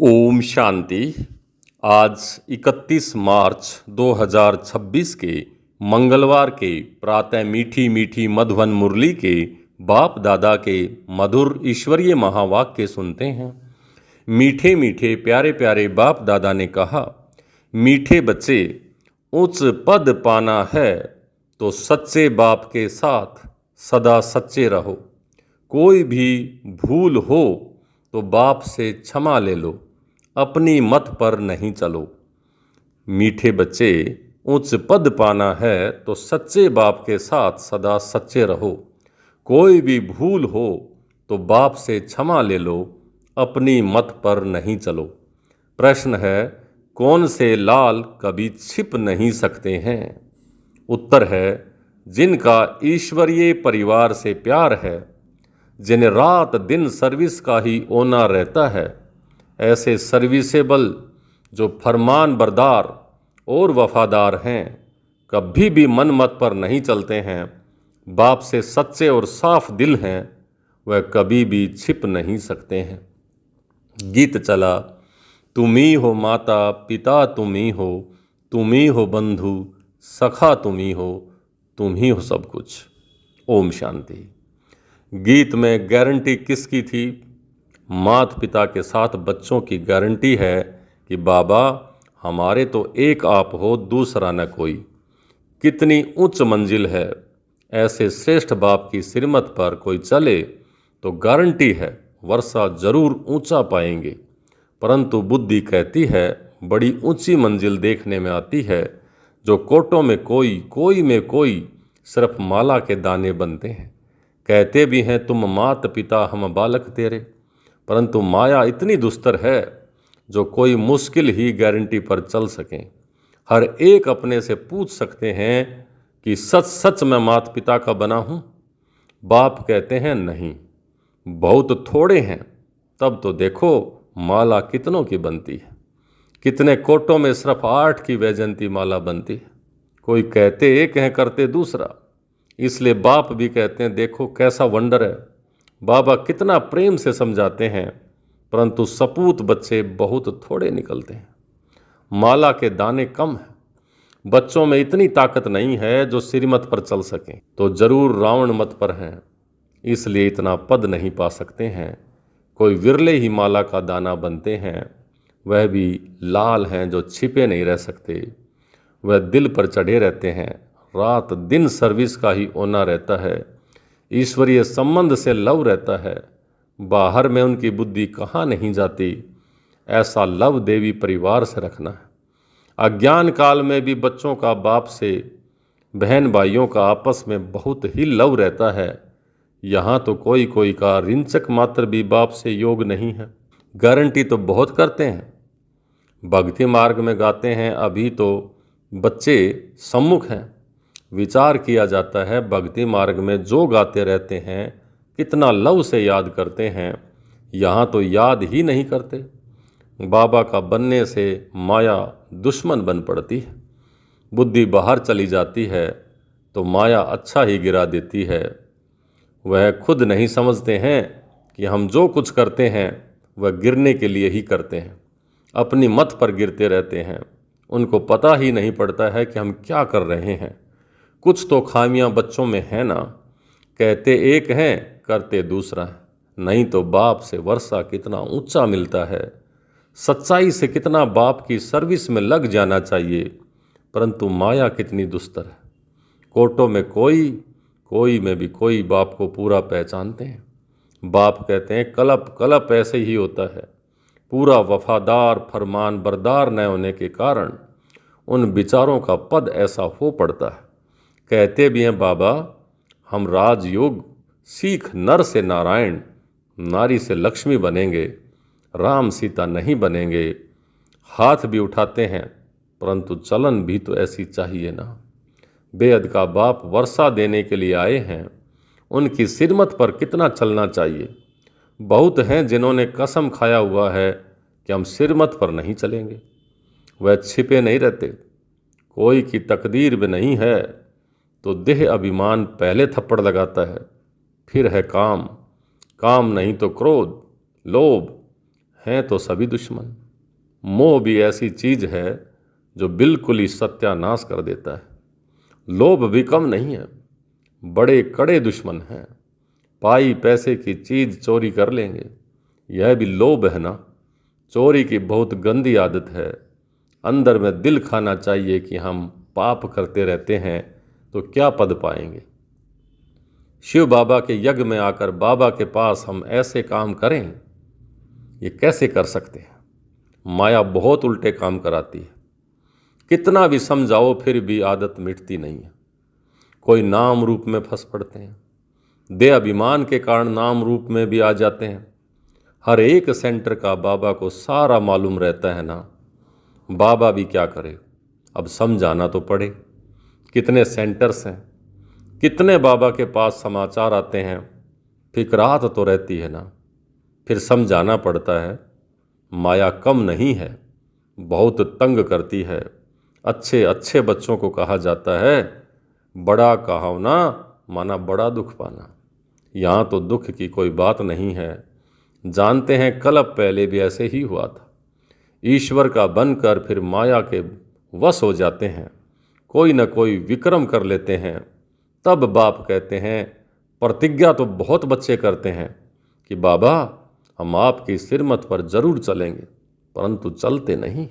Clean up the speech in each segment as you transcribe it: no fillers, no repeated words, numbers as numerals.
ओम शांति। आज 31 मार्च 2026 के मंगलवार के प्रातः मीठी मीठी मधुवन मुरली के बाप दादा के मधुर ईश्वरीय महावाक्य सुनते हैं। मीठे मीठे प्यारे प्यारे बाप दादा ने कहा, मीठे बच्चे, उच्च पद पाना है तो सच्चे बाप के साथ सदा सच्चे रहो। कोई भी भूल हो तो बाप से क्षमा ले लो, अपनी मत पर नहीं चलो। मीठे बच्चे, उच्च पद पाना है तो सच्चे बाप के साथ सदा सच्चे रहो। कोई भी भूल हो तो बाप से क्षमा ले लो, अपनी मत पर नहीं चलो। प्रश्न है, कौन से लाल कभी छिप नहीं सकते हैं? उत्तर है, जिनका ईश्वरीय परिवार से प्यार है, जिन्हें रात दिन सर्विस का ही ओना रहता है। ऐसे सर्विसेबल जो फरमान बरदार और वफादार हैं, कभी भी मन मत पर नहीं चलते हैं, बाप से सच्चे और साफ दिल हैं, वह कभी भी छिप नहीं सकते हैं। गीत चला, तुम ही हो माता पिता, तुम ही हो बंधु सखा, तुम ही हो सब कुछ। ओम शांति। गीत में गारंटी किसकी थी? माता पिता के साथ बच्चों की गारंटी है कि बाबा हमारे तो एक आप हो, दूसरा न कोई। कितनी उच्च मंजिल है। ऐसे श्रेष्ठ बाप की श्रीमत पर कोई चले तो गारंटी है वर्षा जरूर ऊंचा पाएंगे। परंतु बुद्धि कहती है बड़ी ऊंची मंजिल देखने में आती है जो कोटों में कोई, कोई में कोई, सिर्फ माला के दाने बनते हैं। कहते भी हैं तुम मात पिता हम बालक तेरे, परंतु माया इतनी दुस्तर है जो कोई मुश्किल ही गारंटी पर चल सकें। हर एक अपने से पूछ सकते हैं कि सच सच मैं माता पिता का बना हूँ? बाप कहते हैं नहीं, बहुत थोड़े हैं। तब तो देखो माला कितनों की बनती है। कितने कोटों में सिर्फ 8 की वैजयंती माला बनती है। कोई कहते एक हैं, करते दूसरा। इसलिए बाप भी कहते हैं देखो कैसा वंडर है। बाबा कितना प्रेम से समझाते हैं, परंतु सपूत बच्चे बहुत थोड़े निकलते हैं। माला के दाने कम हैं। बच्चों में इतनी ताकत नहीं है जो श्रीमत पर चल सकें, तो जरूर रावण मत पर हैं, इसलिए इतना पद नहीं पा सकते हैं। कोई विरले ही माला का दाना बनते हैं, वह भी लाल हैं जो छिपे नहीं रह सकते। वह दिल पर चढ़े रहते हैं, रात दिन सर्विस का ही ओना रहता है। ईश्वरीय संबंध से लव रहता है, बाहर में उनकी बुद्धि कहाँ नहीं जाती। ऐसा लव देवी परिवार से रखना है। अज्ञान काल में भी बच्चों का बाप से, बहन भाइयों का आपस में बहुत ही लव रहता है। यहाँ तो कोई कोई का रिंचक मात्र भी बाप से योग नहीं है। गारंटी तो बहुत करते हैं, भक्ति मार्ग में गाते हैं, अभी तो बच्चे सम्मुख हैं। विचार किया जाता है भक्ति मार्ग में जो गाते रहते हैं कितना लव से याद करते हैं, यहाँ तो याद ही नहीं करते। बाबा का बनने से माया दुश्मन बन पड़ती है। बुद्धि बाहर चली जाती है तो माया अच्छा ही गिरा देती है। वह खुद नहीं समझते हैं कि हम जो कुछ करते हैं वह गिरने के लिए ही करते हैं, अपनी मत पर गिरते रहते हैं। उनको पता ही नहीं पड़ता है कि हम क्या कर रहे हैं। कुछ तो खामियां बच्चों में है ना, कहते एक हैं, करते दूसरा है। नहीं तो बाप से वर्षा कितना ऊंचा मिलता है। सच्चाई से कितना बाप की सर्विस में लग जाना चाहिए, परंतु माया कितनी दुस्तर है। कोटों में कोई, कोई में भी कोई बाप को पूरा पहचानते हैं। बाप कहते हैं कलप कलप ऐसे ही होता है। पूरा वफादार फरमान बरदार न होने के कारण उन विचारों का पद ऐसा हो पड़ता है। कहते भी हैं बाबा हम राजयोग सीख नर से नारायण, नारी से लक्ष्मी बनेंगे, राम सीता नहीं बनेंगे। हाथ भी उठाते हैं, परंतु चलन भी तो ऐसी चाहिए ना। बेअद का बाप वर्षा देने के लिए आए हैं, उनकी सिरमत पर कितना चलना चाहिए। बहुत हैं जिन्होंने कसम खाया हुआ है कि हम सिरमत पर नहीं चलेंगे। वह छिपे नहीं रहते। कोई की तकदीर में नहीं है तो देह अभिमान पहले थप्पड़ लगाता है, फिर है काम, काम नहीं तो क्रोध, लोभ, हैं तो सभी दुश्मन। मोह भी ऐसी चीज है जो बिल्कुल ही सत्यानाश कर देता है। लोभ भी कम नहीं है, बड़े कड़े दुश्मन हैं। पाई पैसे की चीज चोरी कर लेंगे, यह भी लोभ है ना। चोरी की बहुत गंदी आदत है। अंदर में दिल खाना चाहिए कि हम पाप करते रहते हैं तो क्या पद पाएंगे। शिव बाबा के यज्ञ में आकर बाबा के पास हम ऐसे काम करें, ये कैसे कर सकते हैं। माया बहुत उल्टे काम कराती है। कितना भी समझाओ फिर भी आदत मिटती नहीं है। कोई नाम रूप में फंस पड़ते हैं, दे अभिमान के कारण नाम रूप में भी आ जाते हैं। हर एक सेंटर का बाबा को सारा मालूम रहता है ना, बाबा भी क्या करे, अब समझाना तो पड़े। कितने सेंटर्स हैं, कितने बाबा के पास समाचार आते हैं, फिक्रात तो रहती है ना, फिर समझाना पड़ता है। माया कम नहीं है, बहुत तंग करती है। अच्छे अच्छे बच्चों को कहा जाता है, बड़ा कहाओ ना माना बड़ा दुख पाना। यहाँ तो दुख की कोई बात नहीं है। जानते हैं कल्प पहले भी ऐसे ही हुआ था। ईश्वर का बनकर फिर माया के वश हो जाते हैं, कोई न कोई विक्रम कर लेते हैं। तब बाप कहते हैं, प्रतिज्ञा तो बहुत बच्चे करते हैं कि बाबा हम आपकी सिरमत पर जरूर चलेंगे, परंतु चलते नहीं।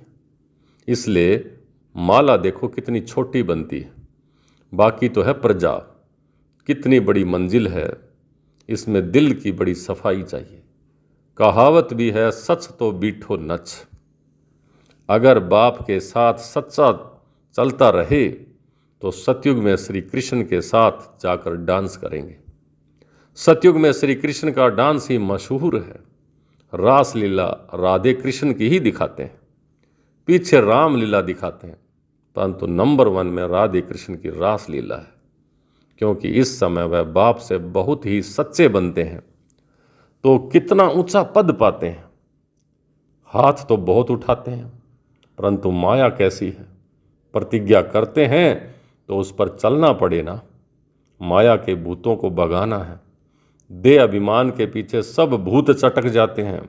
इसलिए माला देखो कितनी छोटी बनती है, बाकी तो है प्रजा। कितनी बड़ी मंजिल है, इसमें दिल की बड़ी सफाई चाहिए। कहावत भी है, सच तो बीठो नच। अगर बाप के साथ सच्चा चलता रहे तो सतयुग में श्री कृष्ण के साथ जाकर डांस करेंगे। सतयुग में श्री कृष्ण का डांस ही मशहूर है। रास लीला राधे कृष्ण की ही दिखाते हैं, पीछे राम लीला दिखाते हैं, परंतु नंबर 1 में राधे कृष्ण की रास लीला है। क्योंकि इस समय वह बाप से बहुत ही सच्चे बनते हैं तो कितना ऊंचा पद पाते हैं। हाथ तो बहुत उठाते हैं, परंतु माया कैसी है, प्रतिज्ञा करते हैं तो उस पर चलना पड़े ना। माया के भूतों को भगाना है। दे अभिमान के पीछे सब भूत चटक जाते हैं।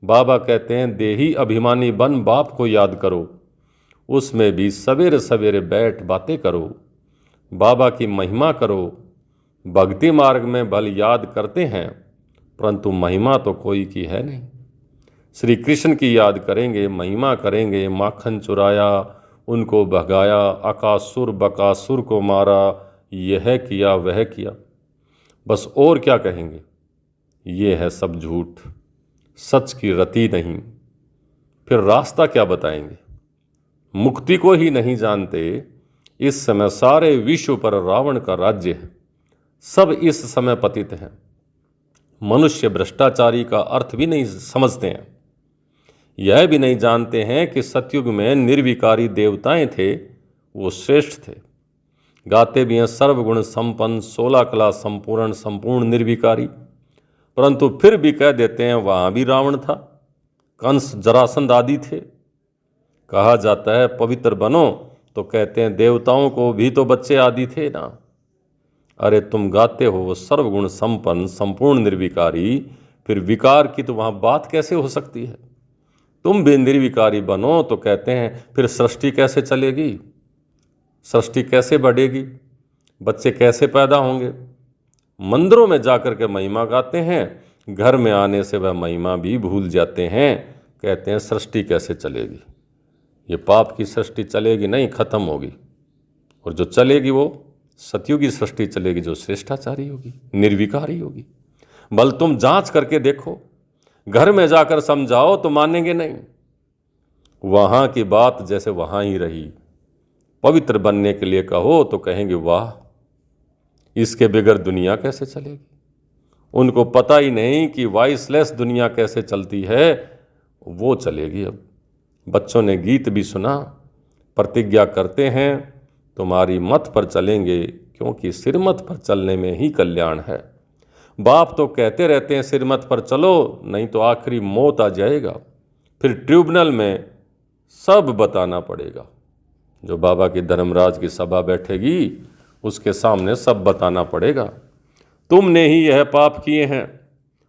बाबा कहते हैं, देही अभिमानी बन बाप को याद करो, उसमें भी सवेरे सवेरे बैठ बातें करो, बाबा की महिमा करो। भक्ति मार्ग में भल याद करते हैं, परंतु महिमा तो कोई की है नहीं। श्री कृष्ण की याद करेंगे, महिमा करेंगे। माखन चुराया, उनको भगाया, अकासुर बकासुर को मारा, यह किया वह किया, बस और क्या कहेंगे। ये है सब झूठ, सच की रति नहीं। फिर रास्ता क्या बताएंगे। मुक्ति को ही नहीं जानते। इस समय सारे विश्व पर रावण का राज्य है, सब इस समय पतित हैं। मनुष्य भ्रष्टाचारी का अर्थ भी नहीं समझते हैं। यह भी नहीं जानते हैं कि सतयुग में निर्विकारी देवताएं थे, वो श्रेष्ठ थे। गाते भी हैं, सर्वगुण संपन्न 16 कला संपूर्ण संपूर्ण निर्विकारी, परंतु फिर भी कह देते हैं वहाँ भी रावण था, कंस जरासंध आदि थे। कहा जाता है पवित्र बनो, तो कहते हैं देवताओं को भी तो बच्चे आदि थे ना। अरे तुम गाते हो वो सर्वगुण संपन्न संपूर्ण निर्विकारी, फिर विकार की तो वहाँ बात कैसे हो सकती है। तुम भी निर्विकारी बनो तो कहते हैं फिर सृष्टि कैसे चलेगी, सृष्टि कैसे बढ़ेगी, बच्चे कैसे पैदा होंगे। मंदिरों में जाकर के महिमा गाते हैं, घर में आने से वह महिमा भी भूल जाते हैं। कहते हैं सृष्टि कैसे चलेगी, ये पाप की सृष्टि चलेगी नहीं, खत्म होगी। और जो चलेगी वो सतयुगी सृष्टि चलेगी, जो श्रेष्ठाचारी होगी, निर्विकारी होगी। बल तुम जांच करके देखो, घर में जाकर समझाओ तो मानेंगे नहीं। वहां की बात जैसे वहां ही रही। पवित्र बनने के लिए कहो तो कहेंगे वाह, इसके बगैर दुनिया कैसे चलेगी। उनको पता ही नहीं कि वॉइसलेस दुनिया कैसे चलती है, वो चलेगी। अब बच्चों ने गीत भी सुना, प्रतिज्ञा करते हैं तुम्हारी मत पर चलेंगे, क्योंकि सिरमत पर चलने में ही कल्याण है। बाप तो कहते रहते हैं सिरमत पर चलो, नहीं तो आखिरी मौत आ जाएगा। फिर ट्रिब्यूनल में सब बताना पड़ेगा। जो बाबा की धर्मराज की सभा बैठेगी उसके सामने सब बताना पड़ेगा। तुमने ही यह पाप किए हैं,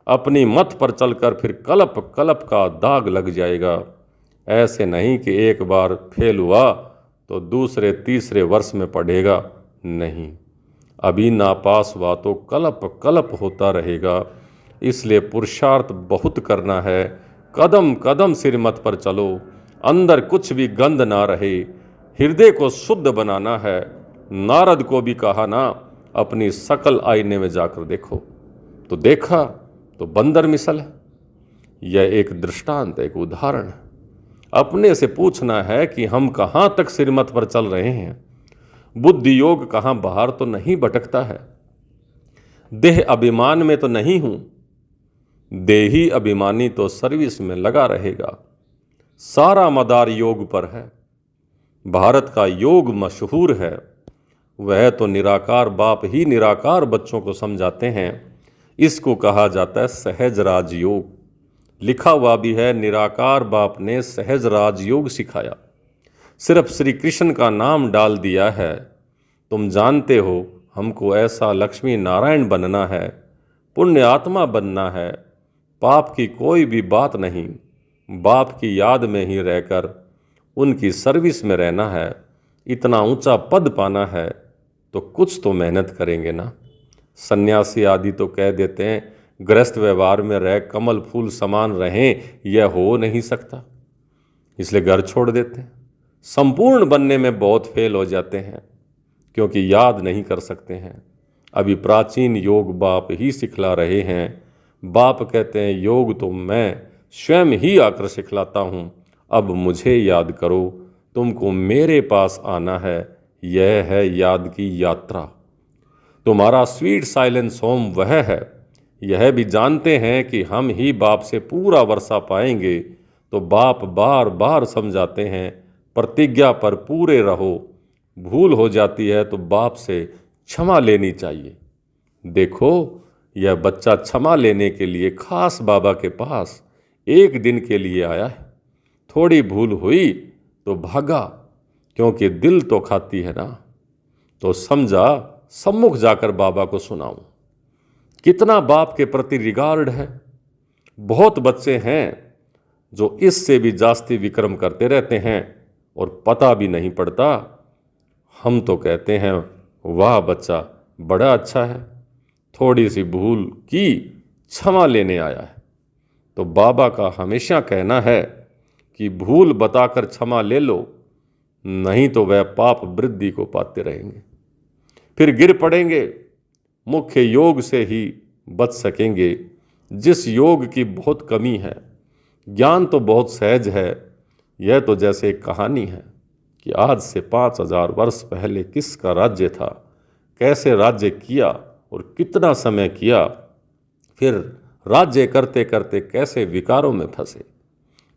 अपनी मत पर चलकर फिर कलप कलप का दाग लग जाएगा। ऐसे नहीं कि एक बार फेल हुआ तो दूसरे तीसरे वर्ष में पढ़ेगा, नहीं, अभी नापास हुआ तो कलप कलप होता रहेगा। इसलिए पुरुषार्थ बहुत करना है, कदम कदम सिर मत पर चलो, अंदर कुछ भी गंध ना रहे, हृदय को शुद्ध बनाना है। नारद को भी कहा ना, अपनी शकल आईने में जाकर देखो, तो देखा तो बंदर मिसल है। यह एक दृष्टांत, एक उदाहरण है। अपने से पूछना है कि हम कहाँ तक सिरमत पर चल रहे हैं। बुद्धि योग कहाँ बाहर तो नहीं भटकता है। देह अभिमान में तो नहीं हूं। देही अभिमानी तो सर्विस में लगा रहेगा। सारा मदार योग पर है। भारत का योग मशहूर है। वह तो निराकार बाप ही निराकार बच्चों को समझाते हैं। इसको कहा जाता है सहज राजयोग। लिखा हुआ भी है, निराकार बाप ने सहज राजयोग सिखाया। सिर्फ श्री कृष्ण का नाम डाल दिया है। तुम जानते हो, हमको ऐसा लक्ष्मी नारायण बनना है, पुण्य आत्मा बनना है। पाप की कोई भी बात नहीं, बाप की याद में ही रहकर उनकी सर्विस में रहना है। इतना ऊंचा पद पाना है तो कुछ तो मेहनत करेंगे ना। सन्यासी आदि तो कह देते हैं गृहस्थ व्यवहार में रह कमल फूल समान रहें, यह हो नहीं सकता, इसलिए घर छोड़ देते हैं। संपूर्ण बनने में बहुत फेल हो जाते हैं क्योंकि याद नहीं कर सकते हैं। अभी प्राचीन योग बाप ही सिखला रहे हैं। बाप कहते हैं योग तो मैं स्वयं ही आकर सिखलाता हूँ, अब मुझे याद करो, तुमको मेरे पास आना है। यह है याद की यात्रा। तुम्हारा स्वीट साइलेंस होम वह है। यह भी जानते हैं कि हम ही बाप से पूरा वर्षा पाएंगे, तो बाप बार बार समझाते हैं प्रतिज्ञा पर पूरे रहो। भूल हो जाती है तो बाप से क्षमा लेनी चाहिए। देखो, यह बच्चा क्षमा लेने के लिए खास बाबा के पास एक दिन के लिए आया है। थोड़ी भूल हुई तो भागा, क्योंकि दिल तो खाती है ना। तो समझा सम्मुख जाकर बाबा को सुनाऊं। कितना बाप के प्रति रिगार्ड है। बहुत बच्चे हैं जो इससे भी जास्ती विक्रम करते रहते हैं और पता भी नहीं पड़ता। हम तो कहते हैं वाह बच्चा बड़ा अच्छा है, थोड़ी सी भूल की, क्षमा लेने आया है। तो बाबा का हमेशा कहना है कि भूल बताकर क्षमा ले लो, नहीं तो वह पाप वृद्धि को पाते रहेंगे, फिर गिर पड़ेंगे। मुख्य योग से ही बच सकेंगे, जिस योग की बहुत कमी है। ज्ञान तो बहुत सहज है। यह तो जैसे एक कहानी है कि आज से 5000 वर्ष पहले किसका राज्य था, कैसे राज्य किया और कितना समय किया, फिर राज्य करते करते कैसे विकारों में फंसे।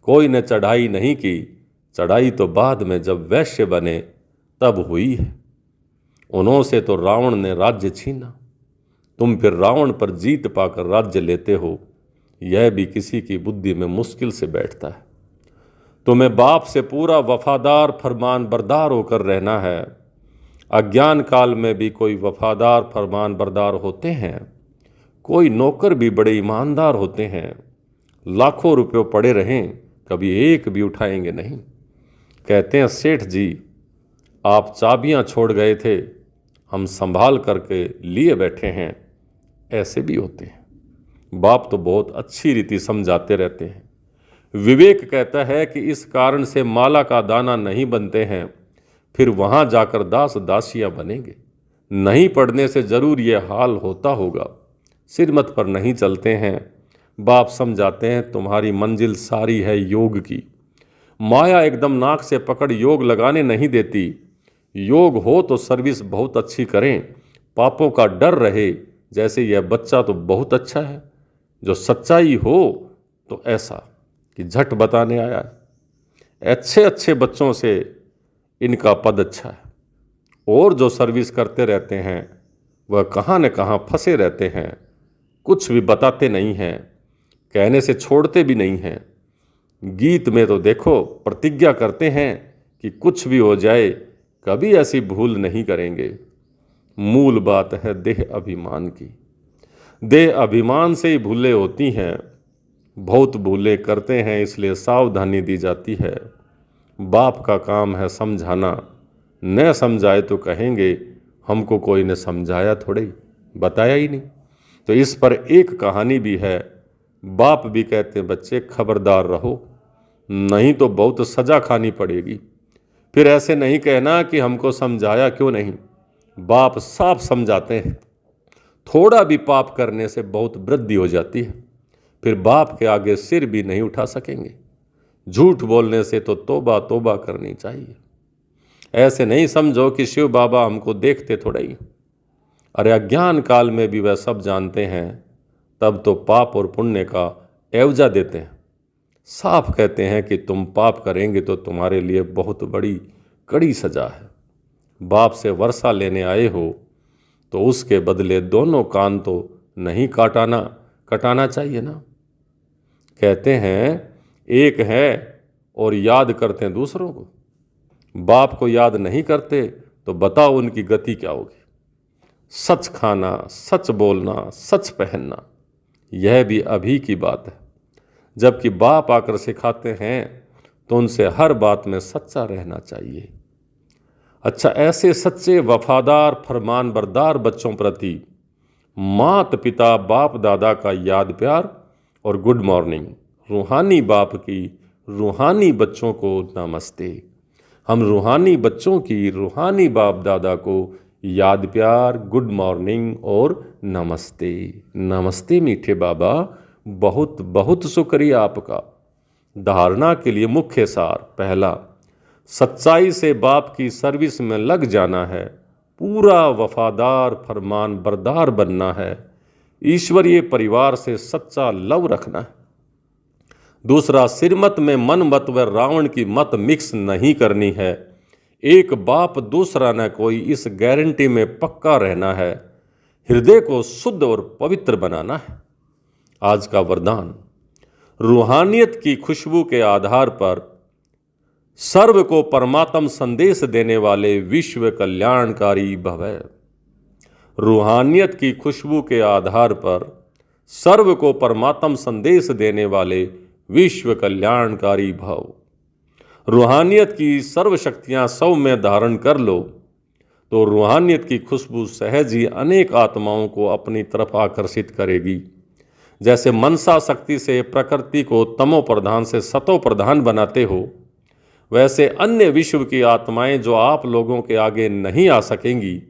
कोई ने चढ़ाई नहीं की, चढ़ाई तो बाद में जब वैश्य बने तब हुई है। उन्हों से तो रावण ने राज्य छीना, तुम फिर रावण पर जीत पाकर राज्य लेते हो। यह भी किसी की बुद्धि में मुश्किल से बैठता है। तुम्हें बाप से पूरा वफादार फरमान बरदार होकर रहना है। अज्ञान काल में भी कोई वफादार फरमान बरदार होते हैं, कोई नौकर भी बड़े ईमानदार होते हैं। लाखों रुपये पड़े रहें, कभी एक भी उठाएंगे नहीं। कहते हैं सेठ जी आप चाबियां छोड़ गए थे, हम संभाल करके लिए बैठे हैं। ऐसे भी होते हैं। बाप तो बहुत अच्छी रीति समझाते रहते हैं। विवेक कहता है कि इस कारण से माला का दाना नहीं बनते हैं, फिर वहाँ जाकर दास दासियाँ बनेंगे। नहीं पढ़ने से जरूर ये हाल होता होगा। सिरमत पर नहीं चलते हैं। बाप समझाते हैं तुम्हारी मंजिल सारी है योग की। माया एकदम नाक से पकड़ योग लगाने नहीं देती। योग हो तो सर्विस बहुत अच्छी करें, पापों का डर रहे। जैसे यह बच्चा तो बहुत अच्छा है, जो सच्चाई हो तो ऐसा कि झट बताने आया है। अच्छे अच्छे बच्चों से इनका पद अच्छा है, और जो सर्विस करते रहते हैं वह कहाँ न कहाँ फंसे रहते हैं। कुछ भी बताते नहीं हैं, कहने से छोड़ते भी नहीं हैं। गीत में तो देखो प्रतिज्ञा करते हैं कि कुछ भी हो जाए कभी ऐसी भूल नहीं करेंगे। मूल बात है देह अभिमान की। देह अभिमान से ही भूलें होती हैं, बहुत भूलें करते हैं इसलिए सावधानी दी जाती है। बाप का काम है समझाना, न समझाए तो कहेंगे हमको कोई ने समझाया थोड़े, बताया ही नहीं। तो इस पर एक कहानी भी है। बाप भी कहते हैं बच्चे खबरदार रहो, नहीं तो बहुत सजा खानी पड़ेगी। फिर ऐसे नहीं कहना कि हमको समझाया क्यों नहीं। बाप साफ समझाते हैं, थोड़ा भी पाप करने से बहुत वृद्धि हो जाती है, फिर बाप के आगे सिर भी नहीं उठा सकेंगे। झूठ बोलने से तो तौबा तौबा करनी चाहिए। ऐसे नहीं समझो कि शिव बाबा हमको देखते थोड़ा ही। अरे अज्ञान काल में भी वह सब जानते हैं, तब तो पाप और पुण्य का एवजा देते हैं। साफ कहते हैं कि तुम पाप करेंगे तो तुम्हारे लिए बहुत बड़ी कड़ी सजा है। बाप से वर्षा लेने आए हो तो उसके बदले दोनों कान तो नहीं कटाना चाहिए ना। कहते हैं एक है और याद करते हैं दूसरों को। बाप को याद नहीं करते तो बताओ उनकी गति क्या होगी। सच खाना, सच बोलना, सच पहनना, यह भी अभी की बात है। जबकि बाप आकर सिखाते हैं तो उनसे हर बात में सच्चा रहना चाहिए। अच्छा, ऐसे सच्चे वफादार फरमानबरदार बच्चों प्रति माता पिता बाप दादा का याद प्यार और गुड मॉर्निंग। रूहानी बाप की रूहानी बच्चों को नमस्ते। हम रूहानी बच्चों की रूहानी बाप दादा को याद प्यार, गुड मॉर्निंग और नमस्ते। नमस्ते मीठे बाबा, बहुत बहुत शुक्रिया आपका। धारणा के लिए मुख्य सार, पहला, सच्चाई से बाप की सर्विस में लग जाना है, पूरा वफादार फरमान बरदार बनना है, ईश्वरीय परिवार से सच्चा लव रखना है। दूसरा, सिरमत में मन मत व रावण की मत मिक्स नहीं करनी है। एक बाप दूसरा न कोई, इस गारंटी में पक्का रहना है। हृदय को शुद्ध और पवित्र बनाना है। आज का वरदान, रूहानियत की खुशबू के आधार पर सर्व को परमात्म संदेश देने वाले विश्व कल्याणकारी भव। रूहानियत की खुशबू के आधार पर सर्व को परमात्म संदेश देने वाले विश्व कल्याणकारी भव। रूहानियत की सर्व शक्तियाँ सौ में धारण कर लो तो रूहानियत की खुशबू सहज ही अनेक आत्माओं को अपनी तरफ आकर्षित करेगी। जैसे मनसा शक्ति से प्रकृति को तमो प्रधान से सतो प्रधान बनाते हो, वैसे अन्य विश्व की आत्माएं जो आप लोगों के आगे नहीं आ सकेंगी,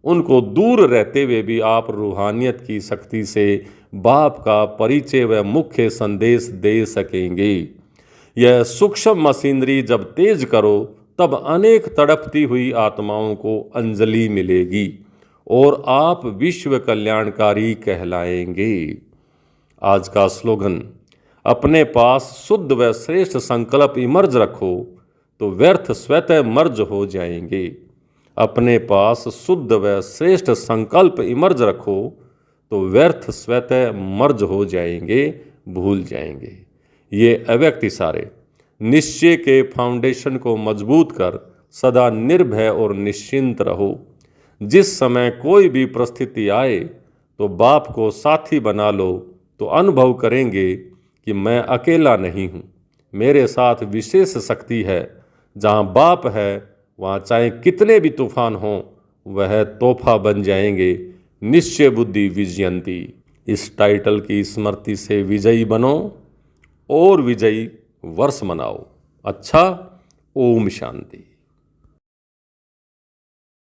उनको दूर रहते हुए भी आप रूहानियत की शक्ति से बाप का परिचय व मुख्य संदेश दे सकेंगे। यह सूक्ष्म मशीनरी जब तेज करो तब अनेक तड़पती हुई आत्माओं को अंजलि मिलेगी और आप विश्व कल्याणकारी कहलाएंगे। आज का स्लोगन, अपने पास शुद्ध व श्रेष्ठ संकल्प इमर्ज रखो तो व्यर्थ स्वतः मर्ज हो जाएंगे। अपने पास शुद्ध व श्रेष्ठ संकल्प इमर्ज रखो तो व्यर्थ स्वतः मर्ज हो जाएंगे, भूल जाएंगे। ये अव्यक्त इशारे निश्चय के फाउंडेशन को मजबूत कर सदा निर्भय और निश्चिंत रहो। जिस समय कोई भी परिस्थिति आए तो बाप को साथी बना लो तो अनुभव करेंगे कि मैं अकेला नहीं हूँ, मेरे साथ विशेष शक्ति है। जहाँ बाप है वहाँ चाहे कितने भी तूफान हों वह तोहफा बन जाएंगे। निश्चय बुद्धि विजयंती। इस टाइटल की स्मृति से विजयी बनो और विजयी वर्ष मनाओ। अच्छा, ओम शांति।